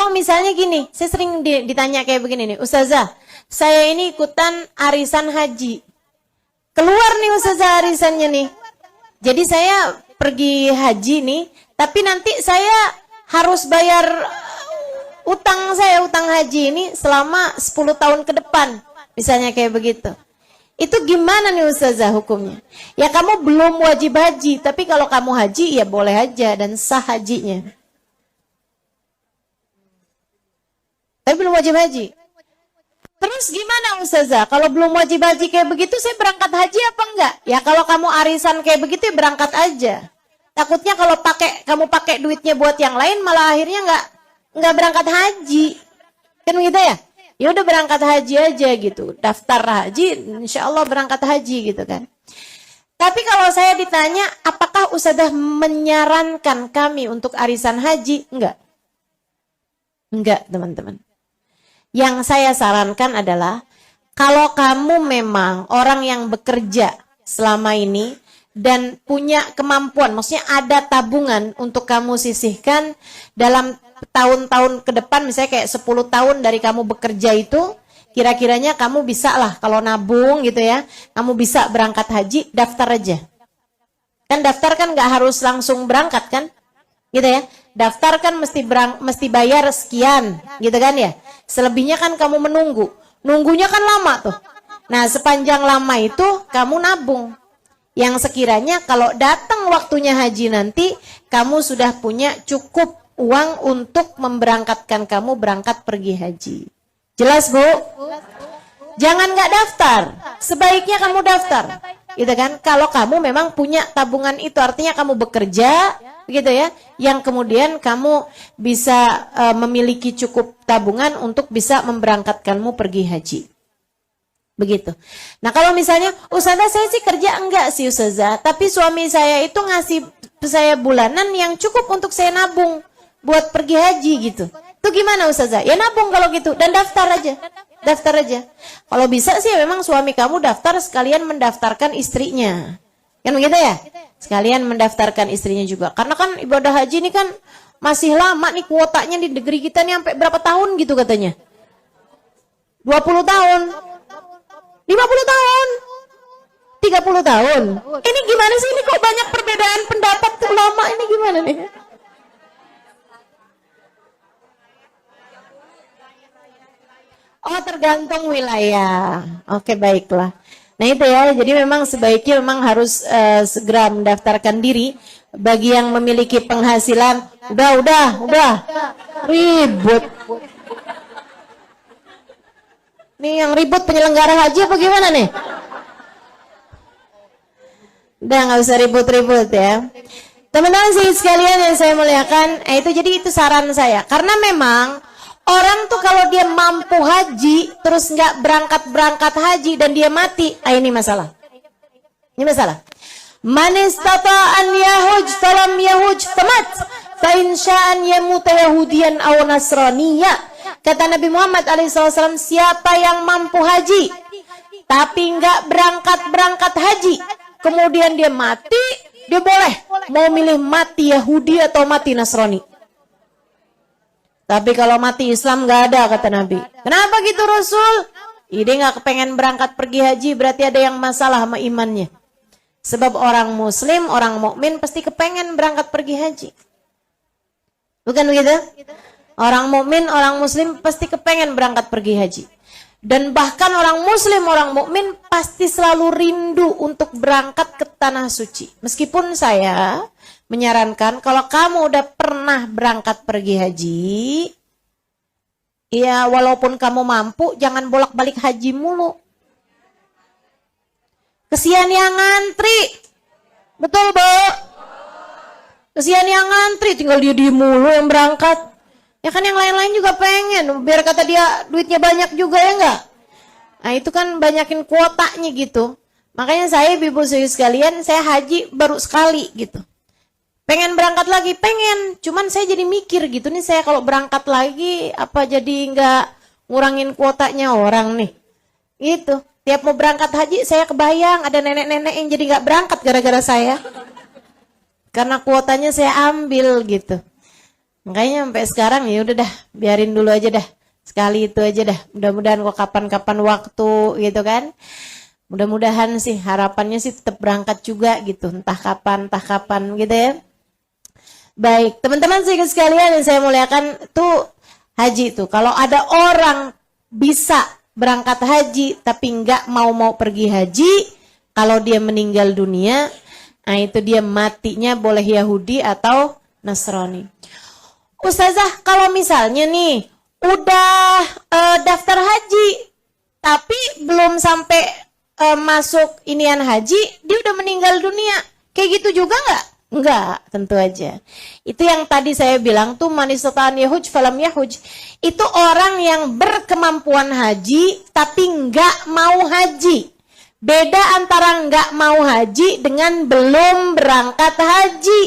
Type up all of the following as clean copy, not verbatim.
Atau misalnya gini, saya sering ditanya kayak begini nih, Ustazah, saya ini ikutan arisan haji. Keluar nih Ustazah arisannya nih. Jadi saya pergi haji nih, tapi nanti saya harus bayar utang haji ini selama 10 tahun ke depan. Misalnya kayak begitu. Itu gimana nih Ustazah hukumnya? Ya kamu belum wajib haji, tapi kalau kamu haji ya boleh aja dan sah hajinya. Tapi belum wajib haji. Terus gimana Ustazah? Kalau belum wajib haji kayak begitu, saya berangkat haji apa enggak? Ya kalau kamu arisan kayak begitu ya berangkat aja. Takutnya kalau kamu pakai duitnya buat yang lain, malah akhirnya enggak berangkat haji. Kan begitu ya? Ya udah berangkat haji aja gitu. Daftar haji, insya Allah berangkat haji gitu kan. Tapi kalau saya ditanya, apakah Ustazah menyarankan kami untuk arisan haji? Enggak. Enggak, teman-teman. Yang saya sarankan adalah, kalau kamu memang orang yang bekerja selama ini dan punya kemampuan, maksudnya ada tabungan untuk kamu sisihkan dalam tahun-tahun ke depan, misalnya kayak 10 tahun dari kamu bekerja itu, kira-kiranya kamu bisa lah kalau nabung gitu ya, kamu bisa berangkat haji, daftar aja. Kan daftar kan nggak harus langsung berangkat kan, gitu ya. Daftar kan mesti bayar sekian, gitu kan ya. Selebihnya kan kamu menunggu, nunggunya kan lama tuh. Nah sepanjang lama itu kamu nabung, yang sekiranya kalau datang waktunya haji nanti, kamu sudah punya cukup uang untuk memberangkatkan kamu berangkat pergi haji. Jelas Bu? Jangan nggak daftar, sebaiknya kamu daftar, gitu kan? Kalau kamu memang punya tabungan itu, artinya kamu bekerja, gitu ya, yang kemudian kamu bisa memiliki cukup tabungan untuk bisa memberangkatkanmu pergi haji. Begitu. Nah kalau misalnya, Ustazah saya sih kerja enggak sih Ustazah, tapi suami saya itu ngasih saya bulanan yang cukup untuk saya nabung buat pergi haji gitu. Itu gimana Ustazah? Ya nabung kalau gitu dan daftar aja. Daftar aja. Kalau bisa sih memang suami kamu daftar sekalian mendaftarkan istrinya. Kan begitu ya? Sekalian mendaftarkan istrinya juga. Karena kan ibadah haji ini kan masih lama nih, kuotanya di negeri kita nih sampai berapa tahun gitu katanya? 20 tahun. 50 tahun. 30 tahun. Ini gimana sih, ini kok banyak perbedaan pendapat ulama, ini gimana nih? Oh tergantung wilayah. Oke baiklah. Nah itu ya, jadi memang sebaiknya memang harus segera mendaftarkan diri. Bagi yang memiliki penghasilan, udah ribut. Nih yang ribut penyelenggara haji apa gimana nih? Udah nggak usah ribut-ribut ya. Teman-teman sih sekalian yang saya muliakan, itu saran saya. Karena memang orang tuh kalau dia mampu haji, terus nggak berangkat haji dan dia mati, ini masalah. Ini masalah. Man istata an yahuj falam yahuj famat, fa in sya'an yamut yahudiyan aw nasraniyya. Kata Nabi Muhammad alaihissalam, siapa yang mampu haji tapi nggak berangkat haji, kemudian dia mati, dia boleh mau milih mati Yahudi atau mati Nasrani. Tapi kalau mati Islam nggak ada, kata Nabi. Kenapa gitu Rasul? Dia nggak kepengen berangkat pergi haji, berarti ada yang masalah sama imannya. Sebab orang Muslim, orang mukmin pasti kepengen berangkat pergi haji. Bukan begitu? Orang mukmin, orang Muslim pasti kepengen berangkat pergi haji. Dan bahkan orang Muslim, orang mukmin pasti selalu rindu untuk berangkat ke tanah suci. Meskipun saya menyarankan kalau kamu udah pernah berangkat pergi haji, ya walaupun kamu mampu, jangan bolak-balik haji mulu. Kesian yang ngantri. Betul, Bu? Kesian yang ngantri, tinggal dia mulu yang berangkat. Ya kan yang lain-lain juga pengen, biar kata dia duitnya banyak juga ya enggak? Nah itu kan banyakin kuotanya gitu. Makanya saya ibu sekalian, saya haji baru sekali gitu. Pengen berangkat lagi, pengen. Cuman saya jadi mikir gitu nih, saya kalau berangkat lagi apa jadi nggak ngurangin kuotanya orang nih. Gitu. Tiap mau berangkat haji saya kebayang ada nenek-nenek yang jadi nggak berangkat gara-gara saya. Karena kuotanya saya ambil gitu. Makanya sampai sekarang ya udah dah, biarin dulu aja dah. Sekali itu aja dah. Mudah-mudahan kok kapan-kapan waktu gitu kan. Mudah-mudahan sih harapannya sih tetap berangkat juga gitu. Entah kapan gitu ya. Baik, teman-teman sekalian yang saya muliakan tuh haji tuh. Kalau ada orang bisa berangkat haji tapi nggak mau pergi haji, kalau dia meninggal dunia, nah itu dia matinya boleh Yahudi atau Nasrani. Ustazah, kalau misalnya nih udah daftar haji tapi belum sampai masuk inian haji, dia udah meninggal dunia, kayak gitu juga nggak? Enggak, tentu aja. Itu yang tadi saya bilang tuh manisatan yahuj falam yahuj. Itu orang yang berkemampuan haji tapi enggak mau haji. Beda antara enggak mau haji dengan belum berangkat haji.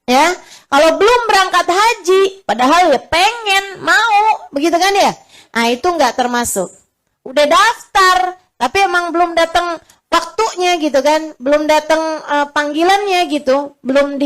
Ya, kalau belum berangkat haji padahal ya pengen, mau, begitu kan ya? Nah, itu enggak termasuk. Udah daftar tapi emang belum datang waktunya gitu kan, belum datang panggilannya gitu, belum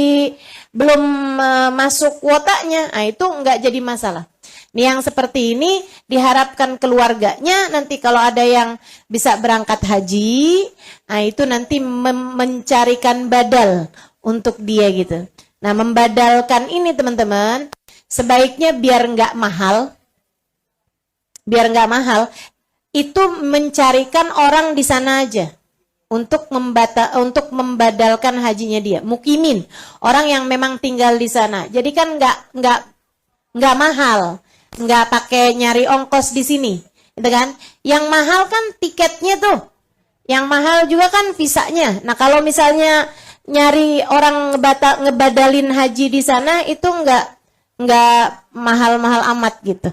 masuk kuotanya, nah itu enggak jadi masalah. Nih yang seperti ini diharapkan keluarganya nanti kalau ada yang bisa berangkat haji, nah itu nanti mencarikan badal untuk dia gitu. Nah membadalkan ini teman-teman, sebaiknya biar enggak mahal, itu mencarikan orang di sana aja. Untuk membadalkan hajinya dia, mukimin, orang yang memang tinggal di sana. Jadi kan nggak mahal, nggak pakai nyari ongkos di sini, gitu kan? Yang mahal kan tiketnya tuh, yang mahal juga kan visanya. Nah kalau misalnya nyari orang ngebadalin haji di sana itu nggak mahal-mahal amat gitu.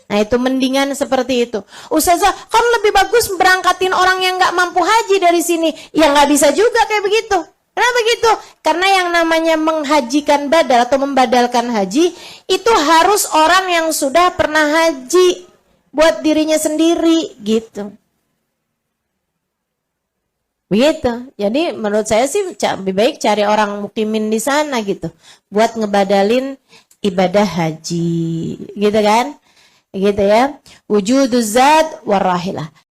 Nah itu mendingan seperti itu. Ustazah, kan lebih bagus berangkatin orang yang nggak mampu haji dari sini. Ya nggak bisa juga kayak begitu. Kenapa begitu? Karena yang namanya menghajikan badal atau membadalkan haji itu harus orang yang sudah pernah haji buat dirinya sendiri gitu. Begitu. Jadi menurut saya sih lebih baik cari orang mukimin di sana gitu buat ngebadalin ibadah haji, gitu kan? Gitu ya. Wujuduz zat warahilah.